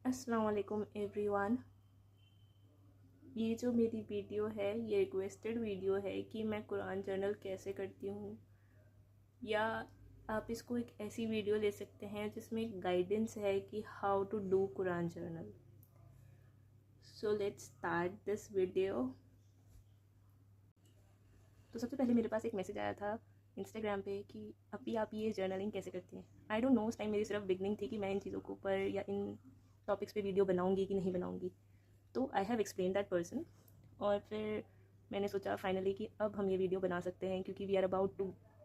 अस्सलाम वालेकुम एवरीवन। ये जो मेरी वीडियो है ये रिक्वेस्टेड वीडियो है कि मैं कुरान जर्नल कैसे करती हूँ, या आप इसको एक ऐसी वीडियो ले सकते हैं जिसमें गाइडेंस है कि how to do Quran journal. So let's start this video. तो सबसे पहले मेरे पास एक मैसेज आया था इंस्टाग्राम पे कि अभी आप ये जर्नलिंग कैसे करती हैं। आई डोंट नो, उस टाइम मेरी सिर्फ बिगनिंग थी कि मैं इन चीज़ों के ऊपर या इन टॉपिक्स पे वीडियो बनाऊंगी कि नहीं बनाऊंगी। तो I have explain that person, और फिर मैंने सोचा फाइनली कि अब हम ये वीडियो बना सकते हैं क्योंकि we are about to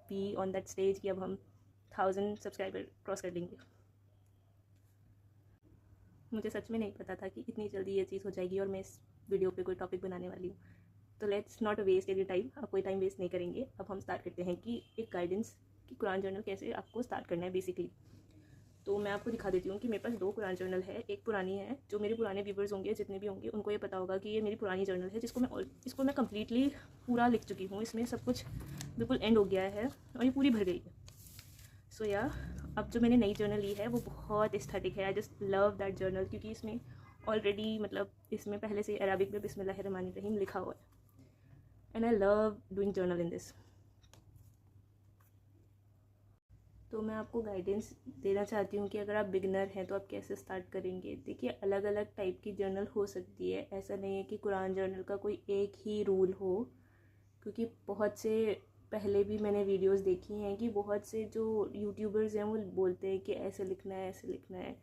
be on that stage कि अब हम 1000 सब्सक्राइबर क्रॉस कर लेंगे। मुझे सच में नहीं पता था कि इतनी जल्दी ये चीज़ हो जाएगी और मैं इस वीडियो पे कोई टॉपिक बनाने वाली हूँ। तो let's not waste any time, अब कोई टाइम वेस्ट नहीं करेंगे। अब हम स्टार्ट करते हैं कि एक गाइडेंस कि कुरान जर्नल कैसे आपको स्टार्ट करना है बेसिकली। तो मैं आपको दिखा देती हूँ कि मेरे पास 2 कुरान जर्नल है। एक पुरानी है, जो मेरे पुराने व्यूवर्स होंगे जितने भी होंगे उनको ये पता होगा कि ये मेरी पुरानी जर्नल है, इसको मैं कम्प्लीटली पूरा लिख चुकी हूँ। इसमें सब कुछ बिल्कुल एंड हो गया है और ये पूरी भर गई है। सो या अब जो मैंने नई जर्नल ली है वो बहुत एस्थेटिक है। I just love that journal क्योंकि इसमें ऑलरेडी मतलब इसमें पहले से अरबिक में बिस्मिल्लाहिर्रहमानिर्रहीम लिखा हुआ है, and I love doing journal in this. तो मैं आपको गाइडेंस देना चाहती हूँ कि अगर आप बिगनर हैं तो आप कैसे स्टार्ट करेंगे। देखिए, अलग अलग टाइप की जर्नल हो सकती है, ऐसा नहीं है कि कुरान जर्नल का कोई एक ही रूल हो, क्योंकि बहुत से पहले भी मैंने वीडियोस देखी हैं कि बहुत से जो यूट्यूबर्स हैं वो बोलते हैं कि ऐसे लिखना है ऐसे लिखना है।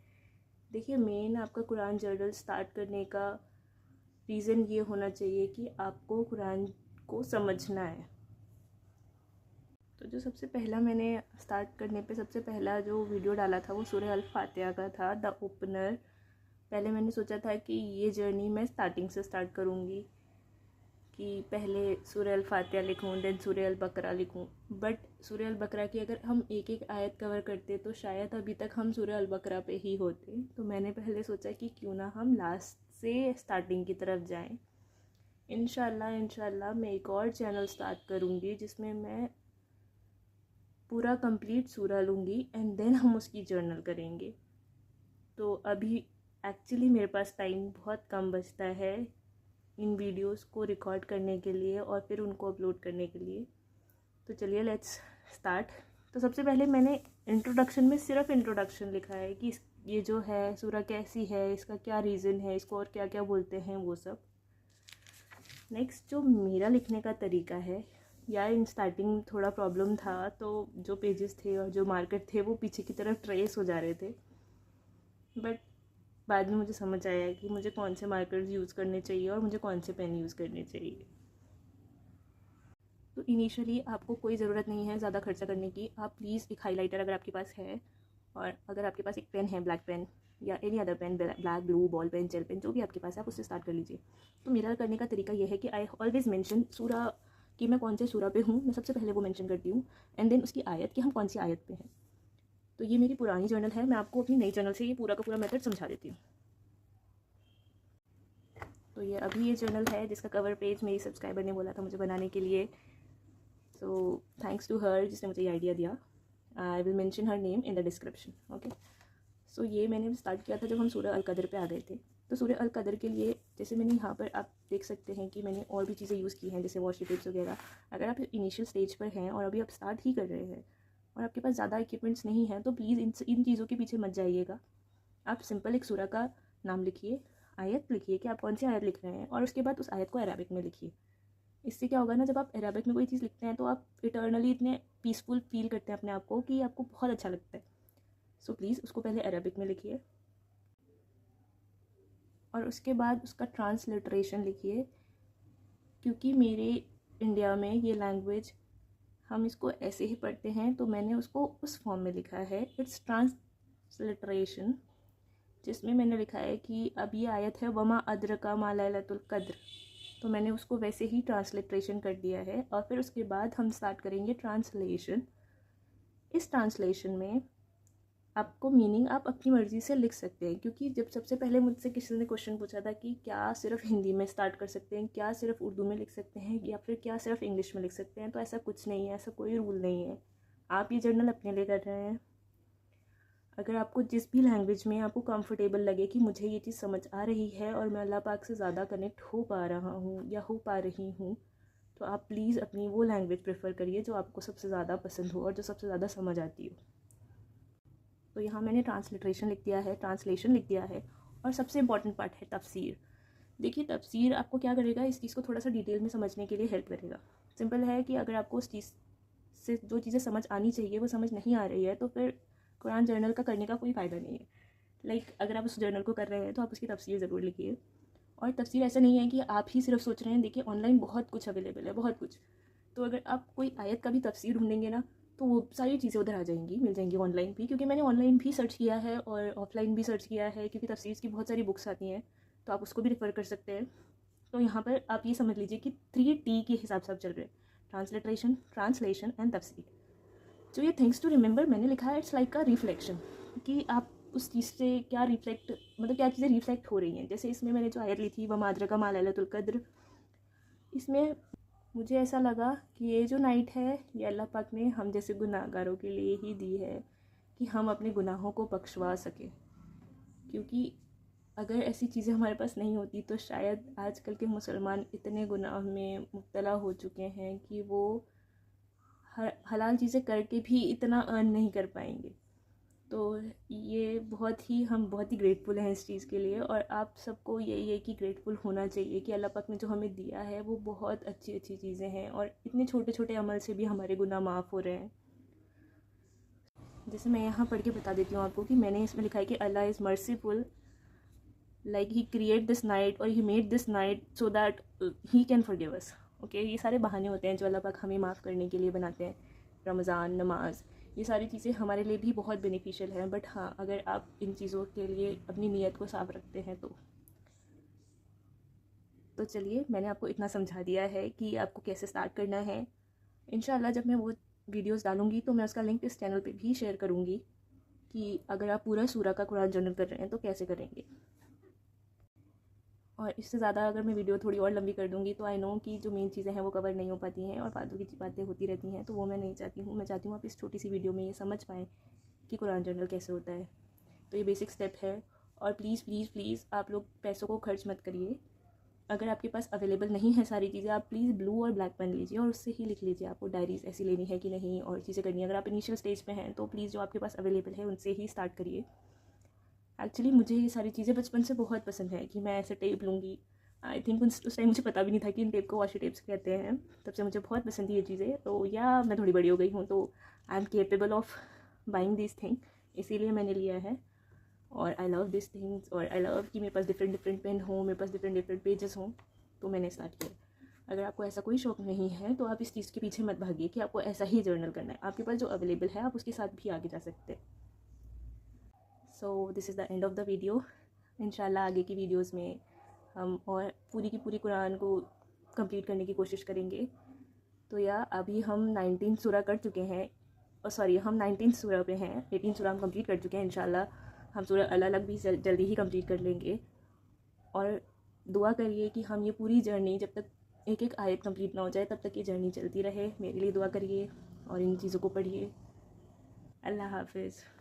देखिए, मेन आपका कुरान जर्नल स्टार्ट करने का रीज़न ये होना चाहिए कि आपको कुरान को समझना है। तो जो सबसे पहला मैंने स्टार्ट करने पे सबसे पहला जो वीडियो डाला था वो सूरह अल फातिहा का था, द ओपनर। पहले मैंने सोचा था कि ये जर्नी मैं स्टार्टिंग से स्टार्ट करूँगी, कि पहले सूरह अल फातिहा लिखूँ देन सूरह अल बकरा लिखूँ। बट सूरह अल बकरा की अगर हम एक एक आयत कवर करते तो शायद अभी तक हम सूरह अल बकरा पे ही होते। तो मैंने पहले सोचा कि क्यों ना हम लास्ट से स्टार्टिंग की तरफ जाएं। इंशाल्लाह मैं एक और चैनल स्टार्ट करूँगी जिसमें मैं पूरा कंप्लीट सूरा लूँगी एंड देन हम उसकी जर्नल करेंगे। तो अभी एक्चुअली मेरे पास टाइम बहुत कम बचता है इन वीडियोस को रिकॉर्ड करने के लिए और फिर उनको अपलोड करने के लिए। तो चलिए लेट्स स्टार्ट। तो सबसे पहले मैंने इंट्रोडक्शन में सिर्फ इंट्रोडक्शन लिखा है कि ये जो है सूरा कैसी है, इसका क्या रीज़न है, इसको और क्या क्या बोलते हैं, वो सब। नेक्स्ट जो मेरा लिखने का तरीका है, यार इन स्टार्टिंग थोड़ा प्रॉब्लम था, तो जो पेजेस थे और जो मार्कर थे वो पीछे की तरफ ट्रेस हो जा रहे थे। बट बाद में मुझे समझ आया कि मुझे कौन से मार्कर्स यूज़ करने चाहिए और मुझे कौन से पेन यूज़ करने चाहिए। तो इनिशियली आपको कोई ज़रूरत नहीं है ज़्यादा खर्चा करने की। आप प्लीज़ एक हाइलाइटर अगर आपके पास है, और अगर आपके पास एक पेन है, ब्लैक पेन या any other pen, black, blue, ball pen, gel pen, जो भी आपके पास है आप उससे स्टार्ट कर लीजिए। तो मेरा करने का तरीका यह है कि आई ऑलवेज़ मेंशन सूरा कि मैं कौन से सूरा पे हूँ, मैं सबसे पहले वो मेंशन करती हूँ, एंड देन उसकी आयत कि हम कौन सी आयत पे हैं। तो ये मेरी पुरानी जर्नल है, मैं आपको अपनी नई जर्नल से ये पूरा का पूरा मेथड समझा देती हूँ। तो ये अभी ये जर्नल है जिसका कवर पेज मेरी सब्सक्राइबर ने बोला था मुझे बनाने के लिए। सो थैंक्स टू हर जिसने मुझे ये आइडिया दिया। I will mention her name in the description. Okay, so ये मैंने स्टार्ट किया था जब हम सूरह अल कदर पे आ गए थे। तो सूरह अल कदर के लिए जैसे मैंने यहाँ पर आप देख सकते हैं कि मैंने और भी चीज़ें यूज़ की हैं, जैसे वॉशी टिप्स वगैरह। अगर आप इनिशियल स्टेज पर हैं और अभी आप स्टार्ट ही कर रहे हैं और आपके पास ज़्यादा इक्विपमेंट्स नहीं हैं, तो प्लीज़ इन चीज़ों के पीछे मत जाइएगा। आप सिंपल एक सूरह का नाम लिखिए, आयत लिखिए कि आप कौन सी आयत लिख रहे हैं, और उसके बाद उस आयत को अरबिक में लिखिए। इससे क्या होगा ना, जब आप अरबिक में कोई चीज़ लिखते हैं तो आप इटर्नली इतने पीसफुल फील करते हैं अपने आप को कि आपको बहुत अच्छा लगता है। सो प्लीज़ उसको पहले अरबिक में लिखिए और उसके बाद उसका ट्रांसलिटरेशन लिखिए, क्योंकि मेरे इंडिया में ये लैंग्वेज हम इसको ऐसे ही पढ़ते हैं, तो मैंने उसको उस फॉर्म में लिखा है, इट्स ट्रांसलिटरेशन, जिसमें मैंने लिखा है कि अब ये आयत है वमा अदरका मा लैलतुल कद्र, तो मैंने उसको वैसे ही ट्रांसलिट्रेशन कर दिया है। और फिर उसके बाद हम स्टार्ट करेंगे ट्रांसलेशन। इस ट्रांसलेशन में आपको मीनिंग आप अपनी मर्ज़ी से लिख सकते हैं, क्योंकि जब सबसे पहले मुझसे किसी ने क्वेश्चन पूछा था कि क्या सिर्फ हिंदी में स्टार्ट कर सकते हैं, क्या सिर्फ उर्दू में लिख सकते हैं, या फिर क्या सिर्फ इंग्लिश में लिख सकते हैं, तो ऐसा कुछ नहीं है, ऐसा कोई रूल नहीं है। आप ये जर्नल अपने लिए कर रहे हैं, अगर आपको जिस भी लैंग्वेज में आपको कंफर्टेबल लगे कि मुझे ये चीज़ समझ आ रही है और मैं अल्लाह पाक से ज़्यादा कनेक्ट हो पा रहा हूँ या हो पा रही हूँ, तो आप प्लीज़ अपनी वो लैंग्वेज प्रेफर करिए जो आपको सबसे ज़्यादा पसंद हो और जो सबसे ज़्यादा समझ आती हो। तो यहाँ मैंने ट्रांसलिट्रेशन लिख दिया है, ट्रांसलेशन लिख दिया है, और सबसे इम्पॉर्टेंट पार्ट है तफसीर। देखिए तफसीर आपको क्या करेगा, इस चीज़ को थोड़ा सा डिटेल में समझने के लिए हेल्प करेगा। सिंपल है कि अगर आपको उस चीज़ से जो चीज़ें समझ आनी चाहिए वो समझ नहीं आ रही है, तो फिर कुरान जर्नल का करने का कोई फ़ायदा नहीं है। अगर आप उस जर्नल को कर रहे हैं तो आप उसकी तफसीर ज़रूर लिखिए। और तफसीर ऐसा नहीं है कि आप ही सिर्फ सोच रहे हैं, देखिए ऑनलाइन बहुत कुछ अवेलेबल है, बहुत कुछ। तो अगर आप कोई आयत का भी तफसीर ढूंढेंगे ना, तो वो सारी चीज़ें उधर आ जाएंगी, मिल जाएंगी ऑनलाइन भी, क्योंकि मैंने ऑनलाइन भी सर्च किया है और ऑफलाइन भी सर्च किया है, क्योंकि तफसीर की बहुत सारी बुक्स आती हैं, तो आप उसको भी रेफ़र कर सकते हैं। तो यहाँ पर आप ये समझ लीजिए कि 3T के हिसाब से आप चल रहे हैं, ट्रांसलिट्रेशन, ट्रांसलेशन एंड तफसीर। जो ये थिंग्स टू रिमेंबर मैंने लिखा है, इट्स लाइक का रिफ्लेक्शन, कि आप उस चीज़ से क्या रिफ्लेक्ट, मतलब क्या चीज़ें रिफ्लेक्ट हो रही हैं। जैसे इसमें मैंने जो आयत ली थी वमा अदरका मा लैलतुल क़द्र, इसमें मुझे ऐसा लगा कि ये जो नाइट है ये अल्लाह पाक ने हम जैसे गुनाहगारों के लिए ही दी है, कि हम अपने गुनाहों को बख्शवा सकें। क्योंकि अगर ऐसी चीज़ें हमारे पास नहीं होती तो शायद आजकल के मुसलमान इतने गुनाह में मुब्तला हो चुके हैं कि वो हलाल चीज़ें करके भी इतना अर्न नहीं कर पाएंगे। तो ये हम बहुत ही ग्रेटफुल हैं इस चीज़ के लिए, और आप सबको यही है कि ग्रेटफुल होना चाहिए कि अल्लाह पाक ने जो हमें दिया है वो बहुत अच्छी अच्छी चीज़ें हैं, और इतने छोटे छोटे अमल से भी हमारे गुनाह माफ़ हो रहे हैं। जैसे मैं यहाँ पढ़ के बता देती हूँ आपको कि मैंने इसमें लिखा है कि Allah is merciful, like he create this night और he made this night so that he can forgive us. Okay, ये सारे बहाने होते हैं जो अल्लाह पाक हमें माफ़ करने के लिए बनाते हैं। रमज़ान, नमाज, ये सारी चीज़ें हमारे लिए भी बहुत बेनिफिशियल हैं, बट हाँ, अगर आप इन चीज़ों के लिए अपनी नीयत को साफ रखते हैं तो चलिए, मैंने आपको इतना समझा दिया है कि आपको कैसे स्टार्ट करना है। इंशाल्लाह जब मैं वो वीडियोस डालूँगी तो मैं उसका लिंक इस चैनल पे भी शेयर करूँगी कि अगर आप पूरा सूरा का कुरान जर्नल कर रहे हैं तो कैसे करेंगे। और इससे ज़्यादा अगर मैं वीडियो थोड़ी और लंबी कर दूँगी तो आई नो कि जो मेन चीज़ें हैं वो कवर नहीं हो पाती हैं और फालतू की बातें होती रहती हैं, तो वो मैं नहीं चाहती हूँ। मैं चाहती हूँ आप इस छोटी सी वीडियो में ये समझ पाएँ कि कुरान जर्नल कैसे होता है। तो ये बेसिक स्टेप है, और प्लीज़ प्लीज़ प्लीज़ आप लोग पैसों को खर्च मत करिए। अगर आपके पास अवेलेबल नहीं है सारी चीज़ें, आप प्लीज़ ब्लू और ब्लैक पेन लीजिए और उससे ही लिख लीजिए आपको डायरीज़ ऐसी लेनी है कि नहीं और चीज़ें करनी है। अगर आप इनिशियल स्टेज पे हैं तो प्लीज़ जो आपके पास अवेलेबल है उनसे ही स्टार्ट करिए। एक्चुअली मुझे ये सारी चीज़ें बचपन से बहुत पसंद है कि मैं ऐसे टेप लूँगी। आई थिंक उस टाइम मुझे पता भी नहीं था कि इन टेप को वाशी टेप्स कहते हैं। तब से मुझे बहुत पसंद थी ये चीज़ें। तो या मैं थोड़ी बड़ी हो गई हूँ तो I am capable of buying this thing, इसीलिए मैंने लिया है। और आई लव दिस थिंग्स, और आई लव कि मेरे पास डिफरेंट डिफरेंट पेन हो, मेरे पास डिफरेंट डिफरेंट पेजेस हों, तो मैंने स्टार्ट किया। अगर आपको ऐसा कोई शौक़ नहीं है तो आप इस चीज़ के पीछे मत भागिए कि आपको ऐसा ही जर्नल करना है। आपके पास जो अवेलेबल है आप उसके साथ भी आगे जा सकते हैं। So this is the end of the video. इंशाल्लाह आगे की वीडियोज़ में हम और पूरी की पूरी कुरान को कंप्लीट करने की कोशिश करेंगे। तो या अभी हम 19 सूरा कर चुके हैं, और सॉरी हम 19 सूरा पे हैं, 18 सूरा हम कंप्लीट कर चुके हैं। इंशाल्लाह हम सूरा अल-अलग भी जल्दी ही कंप्लीट कर लेंगे। और दुआ करिए कि हम ये पूरी जर्नी, जब तक एक एक आयत कंप्लीट ना हो जाए तब तक ये जर्नी चलती रहे। मेरे लिए दुआ करिए और इन चीज़ों को पढ़िए। अल्लाह हाफिज़।